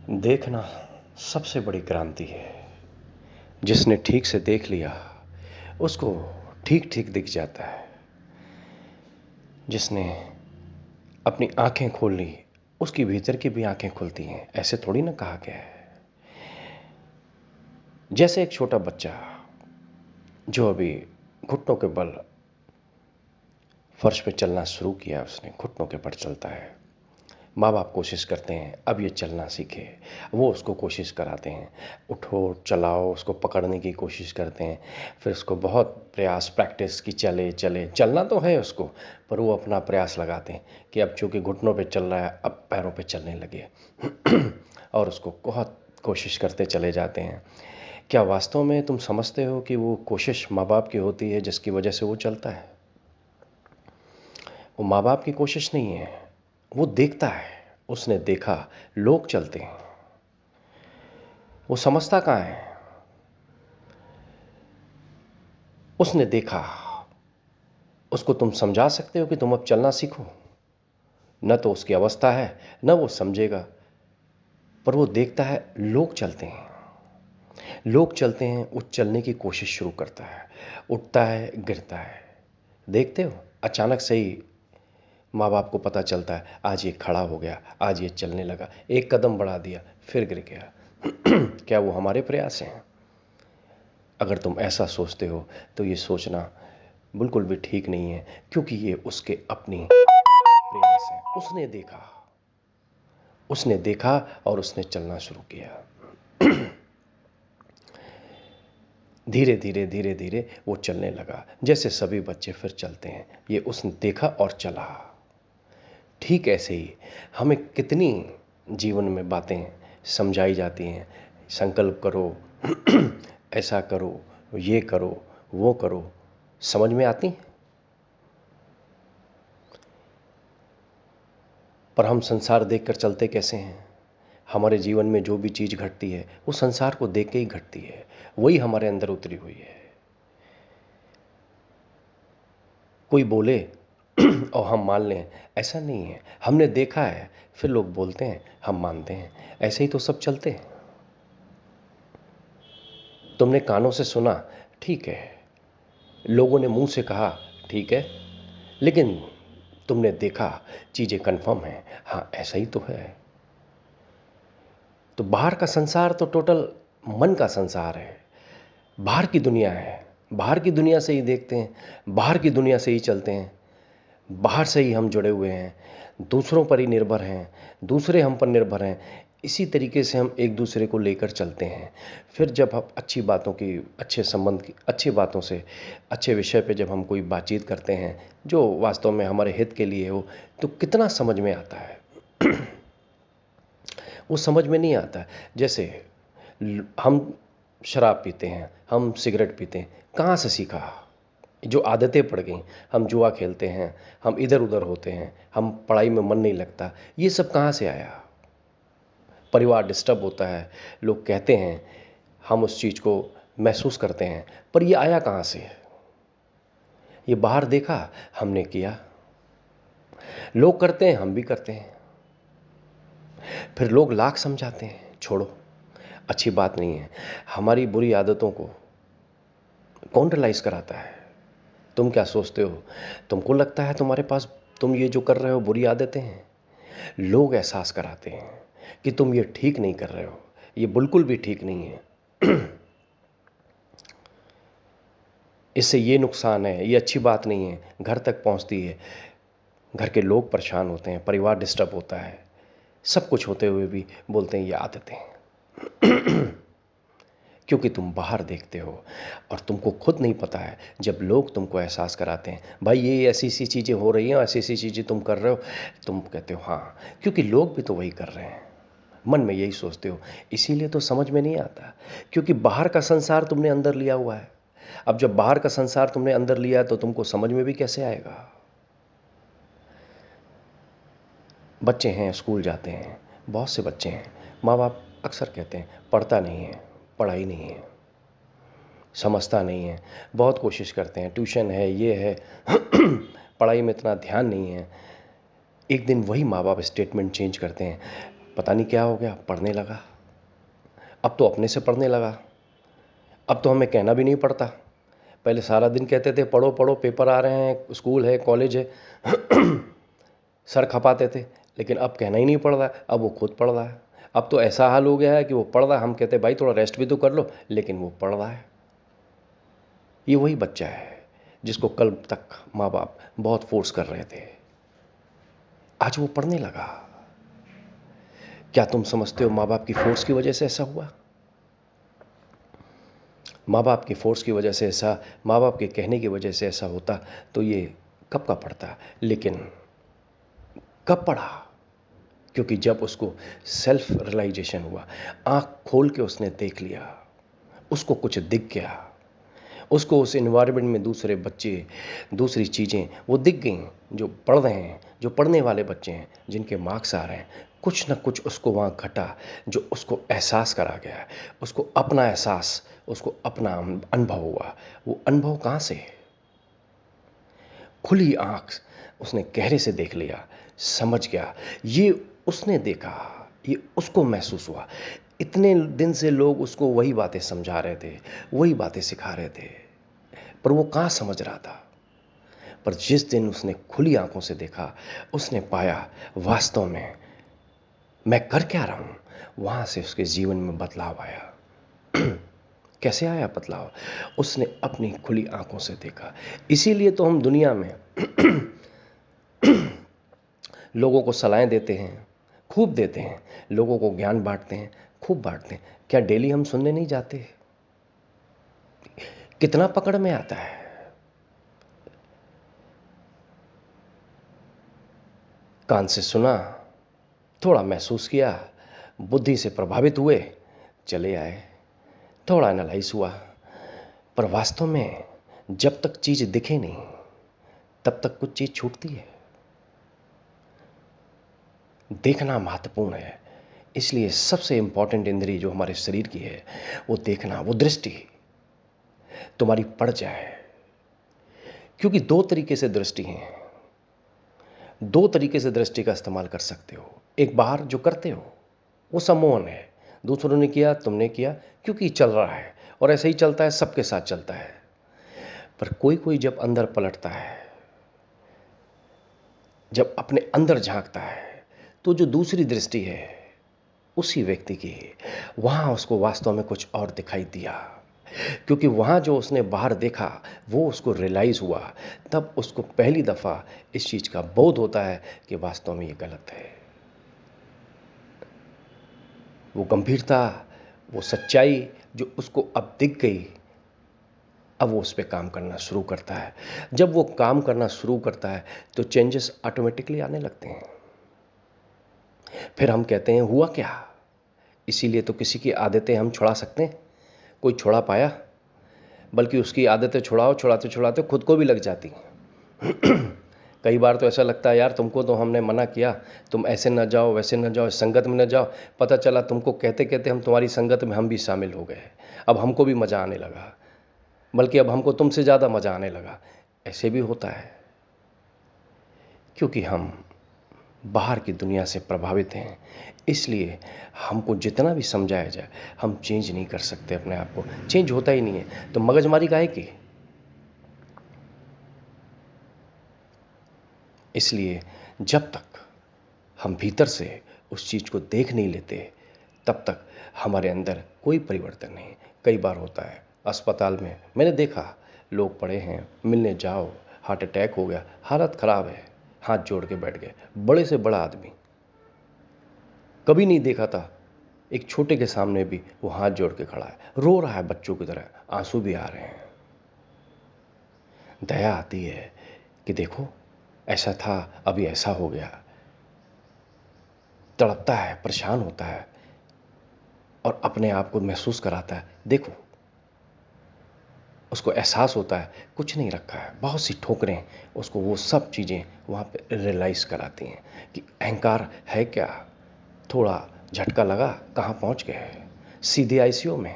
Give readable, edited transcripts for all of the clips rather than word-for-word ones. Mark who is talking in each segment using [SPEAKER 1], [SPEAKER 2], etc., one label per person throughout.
[SPEAKER 1] देखना सबसे बड़ी क्रांति है। जिसने ठीक से देख लिया उसको ठीक ठीक दिख जाता है। जिसने अपनी आंखें खोल ली उसकी भीतर की भी आंखें खुलती हैं। ऐसे थोड़ी ना कहा गया है। जैसे एक छोटा बच्चा जो अभी घुटनों के बल फर्श पे चलना शुरू किया, उसने घुटनों के बल चलता है। माँ बाप कोशिश करते हैं अब ये चलना सीखे, वो उसको कोशिश कराते हैं, उठो चलाओ, उसको पकड़ने की कोशिश करते हैं। फिर उसको बहुत प्रयास प्रैक्टिस की चले चले, चलना तो है उसको, पर वो अपना प्रयास लगाते हैं कि अब चूँकि घुटनों पे चल रहा है अब पैरों पे चलने लगे और उसको बहुत कोशिश करते चले जाते हैं। क्या वास्तव में तुम समझते हो कि वो कोशिश माँ बाप की होती है जिसकी वजह से वो चलता है? वो माँ बाप की कोशिश नहीं है, वो देखता है। उसने देखा लोग चलते हैं, वो समझता कहाँ है? उसने देखा। उसको तुम समझा सकते हो कि तुम अब चलना सीखो? न तो उसकी अवस्था है न वो समझेगा, पर वो देखता है लोग चलते हैं। लोग चलते हैं, वो चलने की कोशिश शुरू करता है, उठता है गिरता है। देखते हो अचानक से ही माँ बाप को पता चलता है आज ये खड़ा हो गया, आज ये चलने लगा, एक कदम बढ़ा दिया फिर गिर गया। क्या वो हमारे प्रयास हैं? अगर तुम ऐसा सोचते हो तो ये सोचना बिल्कुल भी ठीक नहीं है, क्योंकि ये उसके अपनी प्रयास है। उसने देखा और उसने चलना शुरू किया। धीरे धीरे धीरे धीरे वो चलने लगा, जैसे सभी बच्चे फिर चलते हैं। ये उसने देखा और चला। ठीक ऐसे ही हमें कितनी जीवन में बातें समझाई जाती हैं। संकल्प करो, ऐसा करो, ये करो, वो करो, समझ में आती हैं? पर हम संसार देखकर चलते कैसे हैं? हमारे जीवन में जो भी चीज़ घटती है वो संसार को देख के ही घटती है, वही हमारे अंदर उतरी हुई है। कोई बोले और हम मान लें, ऐसा नहीं है। हमने देखा है, फिर लोग बोलते हैं, हम मानते हैं। ऐसे ही तो सब चलते हैं। तुमने कानों से सुना, ठीक है। लोगों ने मुंह से कहा, ठीक है। लेकिन तुमने देखा, चीज़ें कन्फर्म हैं, हाँ ऐसा ही तो है। तो बाहर का संसार तो टोटल मन का संसार है, बाहर की दुनिया है। बाहर की दुनिया से ही देखते हैं, बाहर की दुनिया से ही चलते हैं, बाहर से ही हम जुड़े हुए हैं, दूसरों पर ही निर्भर हैं, दूसरे हम पर निर्भर हैं। इसी तरीके से हम एक दूसरे को लेकर चलते हैं। फिर जब हम अच्छी बातों की, अच्छे संबंध की, अच्छी बातों से, अच्छे विषय पे जब हम कोई बातचीत करते हैं जो वास्तव में हमारे हित के लिए हो, तो कितना समझ में आता है। वो समझ में नहीं आता। जैसे हम शराब पीते हैं, हम सिगरेट पीते हैं, कहाँ से सीखा? जो आदतें पड़ गई। हम जुआ खेलते हैं, हम इधर उधर होते हैं, हम पढ़ाई में मन नहीं लगता, ये सब कहाँ से आया? परिवार डिस्टर्ब होता है, लोग कहते हैं, हम उस चीज़ को महसूस करते हैं, पर ये आया कहाँ से? ये बाहर देखा, हमने किया। लोग करते हैं, हम भी करते हैं। फिर लोग लाख समझाते हैं, छोड़ो, अच्छी बात नहीं है। हमारी बुरी आदतों को कौन रियलाइज कराता है? तुम क्या सोचते हो? तुमको लगता है तुम्हारे पास, तुम ये जो कर रहे हो बुरी आदतें हैं? लोग एहसास कराते हैं कि तुम ये ठीक नहीं कर रहे हो, ये बिल्कुल भी ठीक नहीं है। इससे ये नुकसान है, ये अच्छी बात नहीं है, घर तक पहुंचती है। घर के लोग परेशान होते हैं, परिवार डिस्टर्ब होता है, सब कुछ होते हुए भी बोलते हैं ये आदतें हैं। क्योंकि तुम बाहर देखते हो और तुमको खुद नहीं पता है। जब लोग तुमको एहसास कराते हैं, भाई ये ऐसी ऐसी चीज़ें हो रही हैं, ऐसी ऐसी चीज़ें तुम कर रहे हो, तुम कहते हो हाँ, क्योंकि लोग भी तो वही कर रहे हैं। मन में यही सोचते हो, इसीलिए तो समझ में नहीं आता, क्योंकि बाहर का संसार तुमने अंदर लिया हुआ है। अब जब बाहर का संसार तुमने अंदर लिया तो तुमको समझ में भी कैसे आएगा? बच्चे हैं, स्कूल जाते हैं, बहुत से बच्चे हैं, माँ बाप अक्सर कहते हैं पढ़ता नहीं है, पढ़ाई नहीं है, समझता नहीं है। बहुत कोशिश करते हैं, ट्यूशन है, ये है, पढ़ाई में इतना ध्यान नहीं है। एक दिन वही माँ बाप स्टेटमेंट चेंज करते हैं, पता नहीं क्या हो गया, पढ़ने लगा। अब तो अपने से पढ़ने लगा। अब तो हमें कहना भी नहीं पड़ता। पहले सारा दिन कहते थे पढ़ो पढ़ो, पेपर आ रहे हैं, स्कूल है, कॉलेज है, सर खपाते थे। लेकिन अब कहना ही नहीं पड़ रहा है, अब वो खुद पढ़ रहा है। अब तो ऐसा हाल हो गया है कि वो पढ़ रहा है, हम कहते हैं भाई थोड़ा रेस्ट भी तो कर लो, लेकिन वो पढ़ रहा है। ये वही बच्चा है जिसको कल तक माँ बाप बहुत फोर्स कर रहे थे, आज वो पढ़ने लगा। क्या तुम समझते हो माँ बाप की फोर्स की वजह से ऐसा हुआ? माँ बाप की फोर्स की वजह से ऐसा, माँ बाप के कहने की वजह से ऐसा होता तो ये कब का पढ़ता। लेकिन कब पढ़ा? क्योंकि जब उसको सेल्फ रियलाइजेशन हुआ, आंख खोल के उसने देख लिया, उसको कुछ दिख गया, उसको उस एनवायरनमेंट में दूसरे बच्चे, दूसरी चीज़ें वो दिख गई जो पढ़ रहे हैं, जो पढ़ने वाले बच्चे हैं, जिनके मार्क्स आ रहे हैं। कुछ ना कुछ उसको वहाँ घटा जो उसको एहसास करा गया है, उसको अपना एहसास, उसको अपना अनुभव हुआ। वो अनुभव कहाँ से? खुली आँख उसने गहरे से देख लिया, समझ गया। ये उसने देखा, ये उसको महसूस हुआ। इतने दिन से लोग उसको वही बातें समझा रहे थे, वही बातें सिखा रहे थे, पर वो कहाँ समझ रहा था। पर जिस दिन उसने खुली आंखों से देखा, उसने पाया वास्तव में मैं कर क्या रहा हूं। वहां से उसके जीवन में बदलाव आया। कैसे आया बदलाव? उसने अपनी खुली आंखों से देखा। इसीलिए तो हम दुनिया में लोगों को सलाहें देते हैं, खूब देते हैं, लोगों को ज्ञान बांटते हैं, खूब बांटते हैं। क्या डेली हम सुनने नहीं जाते? कितना पकड़ में आता है। कान से सुना, थोड़ा महसूस किया, बुद्धि से प्रभावित हुए, चले आए, थोड़ा एनालाइज हुआ। पर वास्तव में जब तक चीज दिखे नहीं, तब तक कुछ चीज छूटती है। देखना महत्वपूर्ण है। इसलिए सबसे इंपॉर्टेंट इंद्रिय जो हमारे शरीर की है, वो देखना, वो दृष्टि तुम्हारी पड़ जाए। क्योंकि दो तरीके से दृष्टि है, दो तरीके से दृष्टि का इस्तेमाल कर सकते हो। एक बाहर जो करते हो वो सम्मोहन है, दूसरों ने किया, तुमने किया, क्योंकि चल रहा है और ऐसे ही चलता है, सबके साथ चलता है। पर कोई कोई जब अंदर पलटता है, जब अपने अंदर झांकता है, तो जो दूसरी दृष्टि है उसी व्यक्ति की, वहां उसको वास्तव में कुछ और दिखाई दिया। क्योंकि वहां जो उसने बाहर देखा वो उसको रियलाइज हुआ, तब उसको पहली दफा इस चीज का बोध होता है कि वास्तव में ये गलत है। वो गंभीरता, वो सच्चाई जो उसको अब दिख गई, अब वो उस पर काम करना शुरू करता है। जब वो काम करना शुरू करता है तो चेंजेस ऑटोमेटिकली आने लगते हैं। फिर हम कहते हैं हुआ क्या? इसीलिए तो किसी की आदतें हम छुड़ा सकते हैं। कोई छुड़ा पाया? बल्कि उसकी आदतें छुड़ाओ, छुड़ाते छुड़ाते खुद को भी लग जाती। कई बार तो ऐसा लगता है यार तुमको तो हमने मना किया, तुम ऐसे न जाओ, वैसे न जाओ, इस संगत में न जाओ। पता चला तुमको कहते कहते हम तुम्हारी संगत में हम भी शामिल हो गए। अब हमको भी मजा आने लगा, बल्कि अब हमको तुमसे ज़्यादा मजा आने लगा। ऐसे भी होता है क्योंकि हम बाहर की दुनिया से प्रभावित हैं। इसलिए हमको जितना भी समझाया जाए, हम चेंज नहीं कर सकते अपने आप को। चेंज होता ही नहीं है तो मगजमारी काहे की? इसलिए जब तक हम भीतर से उस चीज़ को देख नहीं लेते, तब तक हमारे अंदर कोई परिवर्तन नहीं। कई बार होता है अस्पताल में, मैंने देखा लोग पड़े हैं, मिलने जाओ, हार्ट अटैक हो गया, हालत ख़राब है, हाथ जोड़ के बैठ गए। बड़े से बड़ा आदमी, कभी नहीं देखा था एक छोटे के सामने भी वो हाथ जोड़ के खड़ा है, रो रहा है बच्चों की तरह, आंसू भी आ रहे हैं। दया आती है कि देखो ऐसा था, अभी ऐसा हो गया। तड़पता है, परेशान होता है और अपने आप को महसूस कराता है। देखो, उसको एहसास होता है कुछ नहीं रखा है। बहुत सी ठोकरें उसको वो सब चीज़ें वहाँ पे रियलाइज़ कराती हैं कि अहंकार है क्या। थोड़ा झटका लगा, कहाँ पहुँच गए, सीधे आईसीयू में।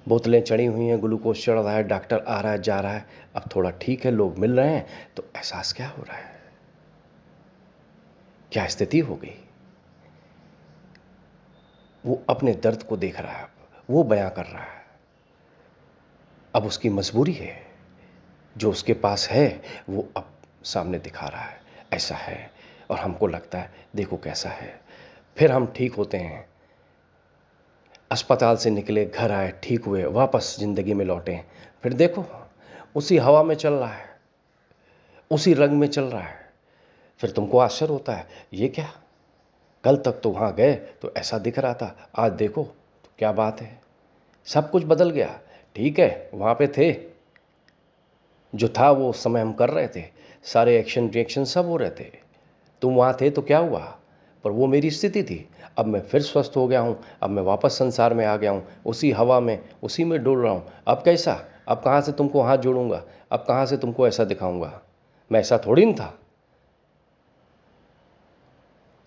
[SPEAKER 1] बोतलें चढ़ी हुई हैं, ग्लूकोज चढ़ रहा है, डॉक्टर आ रहा है, जा रहा है। अब थोड़ा ठीक है, लोग मिल रहे हैं, तो एहसास क्या हो रहा है क्या स्थिति हो गई। वो अपने दर्द को देख रहा है, वो बयां कर रहा है। अब उसकी मजबूरी है, जो उसके पास है वो अब सामने दिखा रहा है, ऐसा है। और हमको लगता है देखो कैसा है। फिर हम ठीक होते हैं, अस्पताल से निकले, घर आए, ठीक हुए, वापस जिंदगी में लौटे, फिर देखो उसी हवा में चल रहा है, उसी रंग में चल रहा है। फिर तुमको आश्चर्य होता है, ये क्या, कल तक तो वहां गए तो ऐसा दिख रहा था, आज देखो तो क्या बात है, सब कुछ बदल गया। ठीक है, वहां पे थे, जो था वो उस समय हम कर रहे थे, सारे एक्शन रिएक्शन सब हो रहे थे, तुम वहां थे तो क्या हुआ, पर वो मेरी स्थिति थी। अब मैं फिर स्वस्थ हो गया हूं, अब मैं वापस संसार में आ गया हूं, उसी हवा में, उसी में डोल रहा हूं। अब कैसा, अब कहां से तुमको हाथ जोड़ूंगा, अब कहां से तुमको ऐसा दिखाऊंगा, मैं ऐसा थोड़ी न था।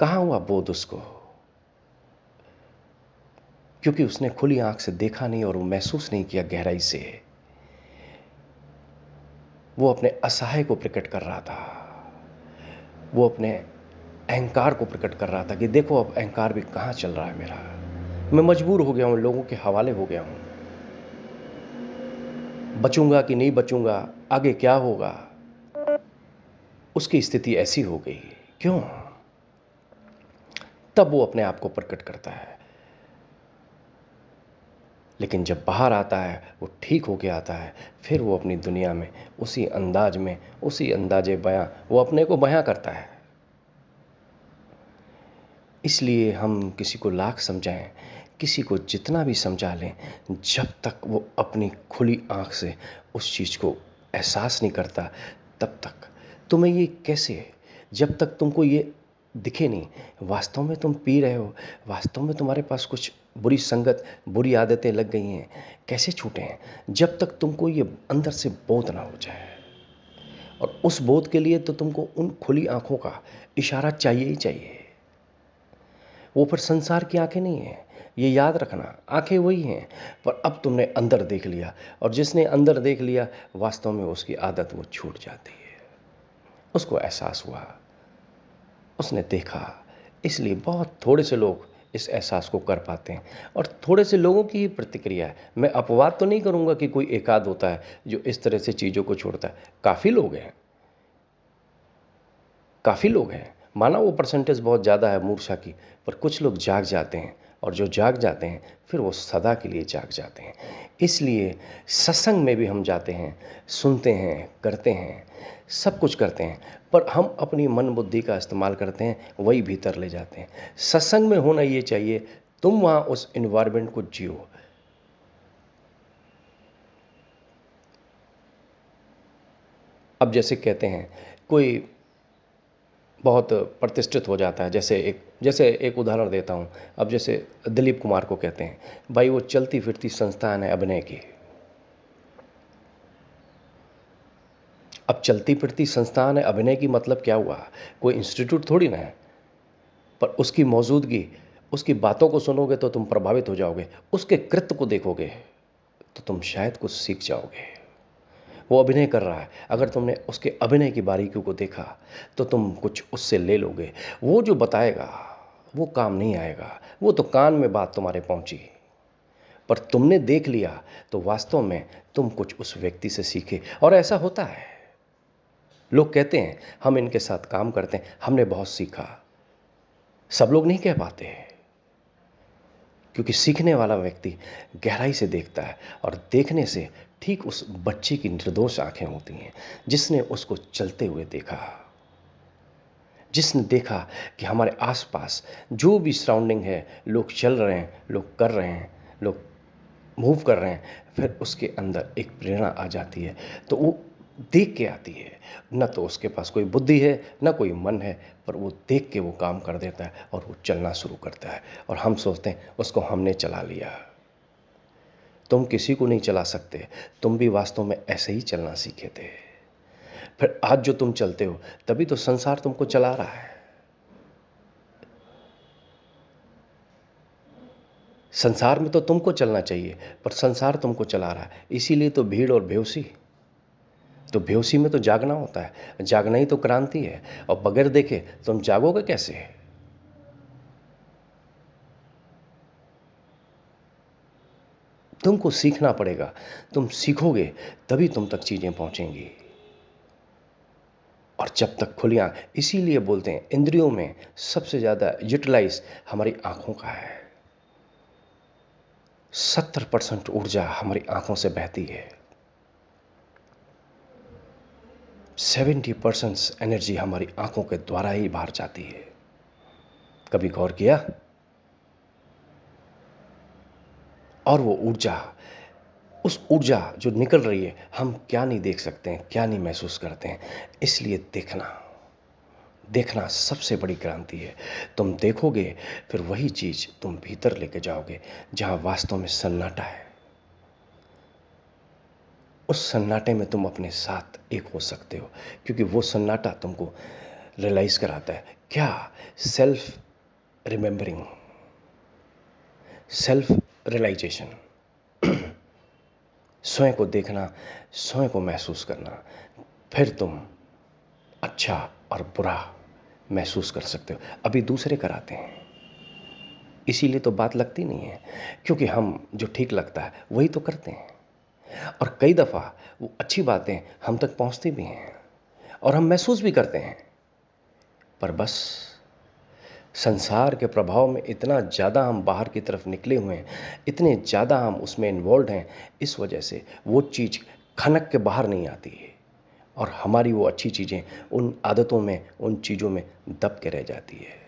[SPEAKER 1] कहां हुआ बोध उसको, क्योंकि उसने खुली आंख से देखा नहीं और वो महसूस नहीं किया गहराई से। वो अपने असहाय को प्रकट कर रहा था, वो अपने अहंकार को प्रकट कर रहा था कि देखो अब अहंकार भी कहां चल रहा है मेरा, मैं मजबूर हो गया हूं, लोगों के हवाले हो गया हूं, बचूंगा कि नहीं बचूंगा, आगे क्या होगा। उसकी स्थिति ऐसी हो गई, क्यों, तब वो अपने आप को प्रकट करता है। लेकिन जब बाहर आता है, वो ठीक होके आता है, फिर वो अपनी दुनिया में उसी अंदाज में, उसी अंदाजे बयां वो अपने को बयां करता है। इसलिए हम किसी को लाख समझाएं, किसी को जितना भी समझा लें, जब तक वो अपनी खुली आंख से उस चीज़ को एहसास नहीं करता, तब तक तुम्हें ये कैसे, जब तक तुमको ये दिखे नहीं वास्तव में तुम पी रहे हो, वास्तव में तुम्हारे पास कुछ बुरी संगत, बुरी आदतें लग गई हैं, कैसे छूटे हैं, जब तक तुमको ये अंदर से बोध ना हो जाए। और उस बोध के लिए तो तुमको उन खुली आंखों का इशारा चाहिए ही चाहिए। वो फिर संसार की आंखें नहीं है, ये याद रखना, आंखें वही हैं, पर अब तुमने अंदर देख लिया, और जिसने अंदर देख लिया वास्तव में उसकी आदत वो छूट जाती है। उसको एहसास हुआ, उसने देखा। इसलिए बहुत थोड़े से लोग इस एहसास को कर पाते हैं, और थोड़े से लोगों की ही प्रतिक्रिया है। मैं अपवाद तो नहीं करूंगा कि कोई एकाध होता है जो इस तरह से चीज़ों को छोड़ता है, काफ़ी लोग हैं, काफ़ी लोग हैं, माना वो परसेंटेज बहुत ज़्यादा है मूर्छा की, पर कुछ लोग जाग जाते हैं, और जो जाग जाते हैं फिर वो सदा के लिए जाग जाते हैं। इसलिए सत्संग में भी हम जाते हैं, सुनते हैं, करते हैं, सब कुछ करते हैं, पर हम अपनी मन बुद्धि का इस्तेमाल करते हैं, वही भीतर ले जाते हैं। सत्संग में होना ये चाहिए, तुम वहाँ उस इन्वायरमेंट को जियो। अब जैसे कहते हैं, कोई बहुत प्रतिष्ठित हो जाता है, जैसे एक उदाहरण देता हूँ। अब जैसे दिलीप कुमार को कहते हैं, भाई वो चलती फिरती संस्थान है अभिनय की। अब चलती फिरती संस्थान है अभिनय की, मतलब क्या हुआ, कोई इंस्टीट्यूट थोड़ी ना है, पर उसकी मौजूदगी, उसकी बातों को सुनोगे तो तुम प्रभावित हो जाओगे, उसके कृत्य को देखोगे तो तुम शायद कुछ सीख जाओगे। वो अभिनय कर रहा है, अगर तुमने उसके अभिनय की बारीकियों को देखा तो तुम कुछ उससे ले लोगे। वो जो बताएगा वो काम नहीं आएगा, वो तो कान में बात तुम्हारे पहुंची, पर तुमने देख लिया तो वास्तव में तुम कुछ उस व्यक्ति से सीखे। और ऐसा होता है, लोग कहते हैं हम इनके साथ काम करते हैं, हमने बहुत सीखा। सब लोग नहीं कह पाते, क्योंकि सीखने वाला व्यक्ति गहराई से देखता है, और देखने से ठीक उस बच्चे की निर्दोष आंखें होती हैं, जिसने उसको चलते हुए देखा, जिसने देखा कि हमारे आसपास जो भी सराउंडिंग है, लोग चल रहे हैं, लोग कर रहे हैं, लोग मूव कर रहे हैं, फिर उसके अंदर एक प्रेरणा आ जाती है, तो वो देख के आती है। न तो उसके पास कोई बुद्धि है, न कोई मन है, पर वो देख के वो काम कर देता है और वो चलना शुरू करता है। और हम सोचते हैं उसको हमने चला लिया। तुम किसी को नहीं चला सकते, तुम भी वास्तव में ऐसे ही चलना सीखे थे। फिर आज जो तुम चलते हो, तभी तो संसार तुमको चला रहा है। संसार में तो तुमको चलना चाहिए, पर संसार तुमको चला रहा है। इसीलिए तो भीड़ और बेहोशी, तो बेहोशी में तो जागना होता है, जागना ही तो क्रांति है। और बगैर देखे तुम जागोगे कैसे? तुमको सीखना पड़ेगा, तुम सीखोगे तभी तुम तक चीजें पहुंचेंगी। और जब तक खुली आंख, इसीलिए बोलते हैं इंद्रियों में सबसे ज्यादा यूटिलाइज हमारी आंखों का है। 70% ऊर्जा हमारी आंखों से बहती है, 70% एनर्जी हमारी आंखों के द्वारा ही बाहर जाती है। कभी गौर किया? और वो ऊर्जा, उस ऊर्जा जो निकल रही है, हम क्या नहीं देख सकते हैं, क्या नहीं महसूस करते हैं। इसलिए देखना सबसे बड़ी क्रांति है। तुम देखोगे, फिर वही चीज तुम भीतर लेके जाओगे जहां वास्तव में सन्नाटा है। उस सन्नाटे में तुम अपने साथ एक हो सकते हो, क्योंकि वो सन्नाटा तुमको रियलाइज कराता है क्या? सेल्फ रिमेंबरिंग, सेल्फ रियलाइजेशन, स्वयं को देखना, स्वयं को महसूस करना। फिर तुम अच्छा और बुरा महसूस कर सकते हो। अभी दूसरे कराते हैं, इसीलिए तो बात लगती नहीं है, क्योंकि हम जो ठीक लगता है वही तो करते हैं। और कई दफा वो अच्छी बातें हम तक पहुंचती भी हैं और हम महसूस भी करते हैं, पर बस संसार के प्रभाव में इतना ज़्यादा हम बाहर की तरफ निकले हुए हैं, इतने ज़्यादा हम उसमें इन्वॉल्व हैं, इस वजह से वो चीज़ खनक के बाहर नहीं आती है और हमारी वो अच्छी चीज़ें उन आदतों में, उन चीज़ों में दब के रह जाती है।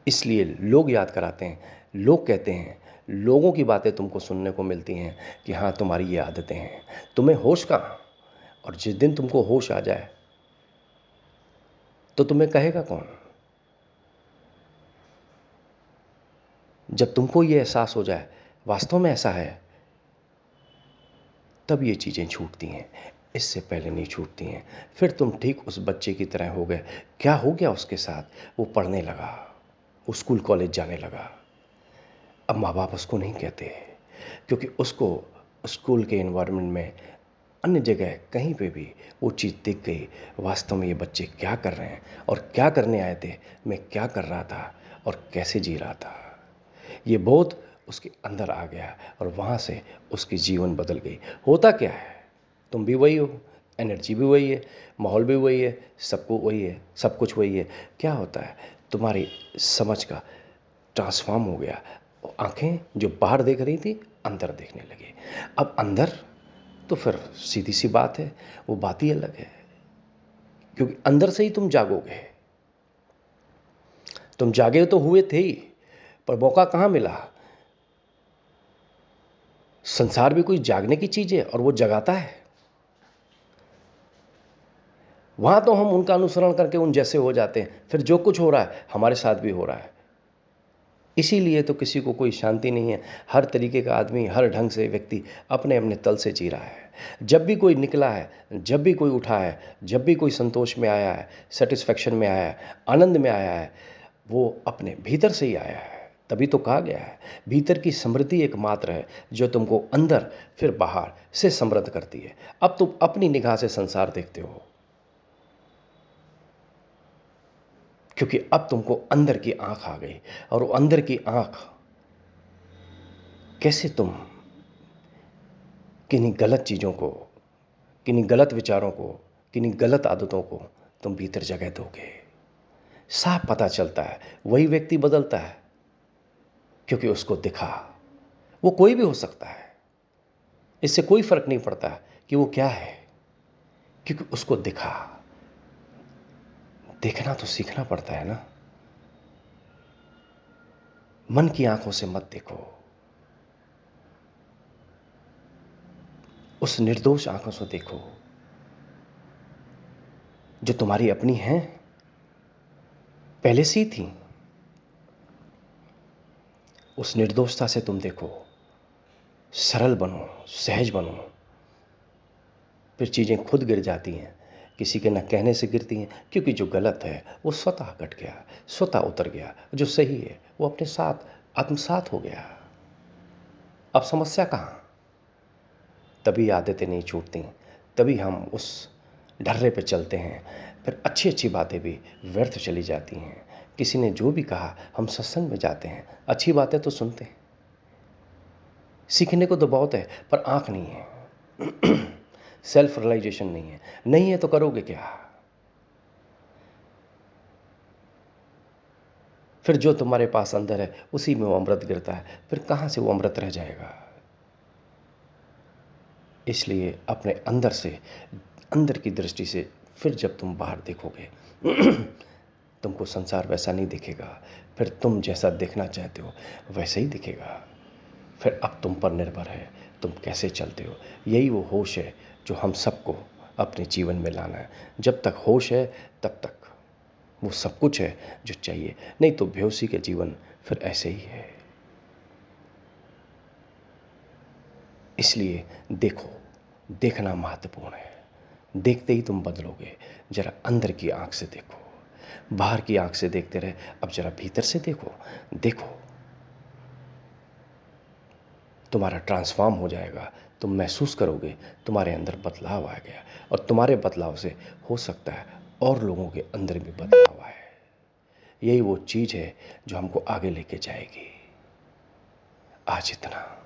[SPEAKER 1] इसलिए लोग याद कराते हैं, लोग कहते हैं, लोगों की बातें तुमको सुनने को मिलती हैं कि हाँ तुम्हारी ये आदतें हैं, तुम्हें होश कहाँ? और जिस दिन तुमको होश आ जाए तो तुम्हें कहेगा कौन? जब तुमको ये एहसास हो जाए वास्तव में ऐसा है, तब ये चीज़ें छूटती हैं, इससे पहले नहीं छूटती हैं। फिर तुम ठीक उस बच्चे की तरह हो गए। क्या हो गया उसके साथ? वो पढ़ने लगा, वो स्कूल कॉलेज जाने लगा। अब माँ बाप उसको नहीं कहते, क्योंकि उसको स्कूल के एनवायरनमेंट में, अन्य जगह कहीं पे भी वो चीज़ दिख गई, वास्तव में ये बच्चे क्या कर रहे हैं और क्या करने आए थे, मैं क्या कर रहा था और कैसे जी रहा था। ये बोध उसके अंदर आ गया और वहाँ से उसकी जीवन बदल गई। होता क्या है? तुम भी वही हो, एनर्जी भी वही है, माहौल भी वही है, सबको वही है, सब कुछ वही है। क्या होता है? तुम्हारी समझ का ट्रांसफॉर्म हो गया। आंखें जो बाहर देख रही थी, अंदर देखने लगी। अब अंदर तो फिर सीधी सी बात है, वो बात ही अलग है, क्योंकि अंदर से ही तुम जागोगे। तुम जागे तो हुए थे ही, पर मौका कहाँ मिला? संसार भी कोई जागने की चीज है और वो जगाता है। वहां तो हम उनका अनुसरण करके उन जैसे हो जाते हैं, फिर जो कुछ हो रहा है हमारे साथ भी हो रहा है। इसीलिए तो किसी को कोई शांति नहीं है। हर तरीके का आदमी, हर ढंग से व्यक्ति अपने अपने तल से जी रहा है। जब भी कोई निकला है, जब भी कोई उठा है, जब भी कोई संतोष में आया है, सेटिस्फैक्शन में आया है, आनंद में आया है, वो अपने भीतर से ही आया है। तभी तो कहा गया है, भीतर की समृद्धि एकमात्र है जो तुमको अंदर फिर बाहर से समृद्ध करती है। अब तुम अपनी निगाह से संसार देखते हो, क्योंकि अब तुमको अंदर की आंख आ गई। और वो अंदर की आंख, कैसे तुम किन्हीं गलत चीज़ों को, किन्हीं गलत विचारों को, किन्हीं गलत आदतों को तुम भीतर जगह दोगे, साफ पता चलता है। वही व्यक्ति बदलता है, क्योंकि उसको दिखा। वो कोई भी हो सकता है, इससे कोई फर्क नहीं पड़ता कि वो क्या है, क्योंकि उसको दिखा। देखना तो सीखना पड़ता है ना। मन की आंखों से मत देखो, उस निर्दोष आंखों से देखो जो तुम्हारी अपनी हैं, पहले से ही थी। उस निर्दोषता से तुम देखो, सरल बनो, सहज बनो। फिर चीज़ें खुद गिर जाती हैं, किसी के न कहने से गिरती हैं, क्योंकि जो गलत है वो स्वतः घट गया, स्वतः उतर गया। जो सही है वो अपने साथ आत्मसात हो गया। अब समस्या कहाँ? तभी आदतें नहीं छूटती, तभी हम उस ढर्रे पे चलते हैं। फिर अच्छी अच्छी बातें भी व्यर्थ चली जाती हैं। किसी ने जो भी कहा, हम सत्संग में जाते हैं, अच्छी बातें तो सुनते हैं, सीखने को तो बहुत है, पर आंख नहीं है। सेल्फ रियलाइजेशन नहीं है। नहीं है तो करोगे क्या? फिर जो तुम्हारे पास अंदर है उसी में वो अमृत गिरता है, फिर कहाँ से वो अमृत रह जाएगा? इसलिए अपने अंदर से, अंदर की दृष्टि से फिर जब तुम बाहर देखोगे, तुमको संसार वैसा नहीं दिखेगा। फिर तुम जैसा देखना चाहते हो वैसे ही दिखेगा। फिर अब तुम पर निर्भर है, तुम कैसे चलते हो। यही वो होश है जो हम सबको अपने जीवन में लाना है। जब तक होश है तब तक वो सब कुछ है जो चाहिए, नहीं तो बेहोशी के जीवन फिर ऐसे ही है। इसलिए देखो, देखना महत्वपूर्ण है। देखते ही तुम बदलोगे। जरा अंदर की आंख से देखो, बाहर की आंख से देखते रहे, अब जरा भीतर से देखो। देखो, तुम्हारा ट्रांसफॉर्म हो जाएगा। तुम महसूस करोगे तुम्हारे अंदर बदलाव आ गया, और तुम्हारे बदलाव से हो सकता है और लोगों के अंदर भी बदलाव आए। यही वो चीज़ है जो हमको आगे लेके जाएगी। आज इतना।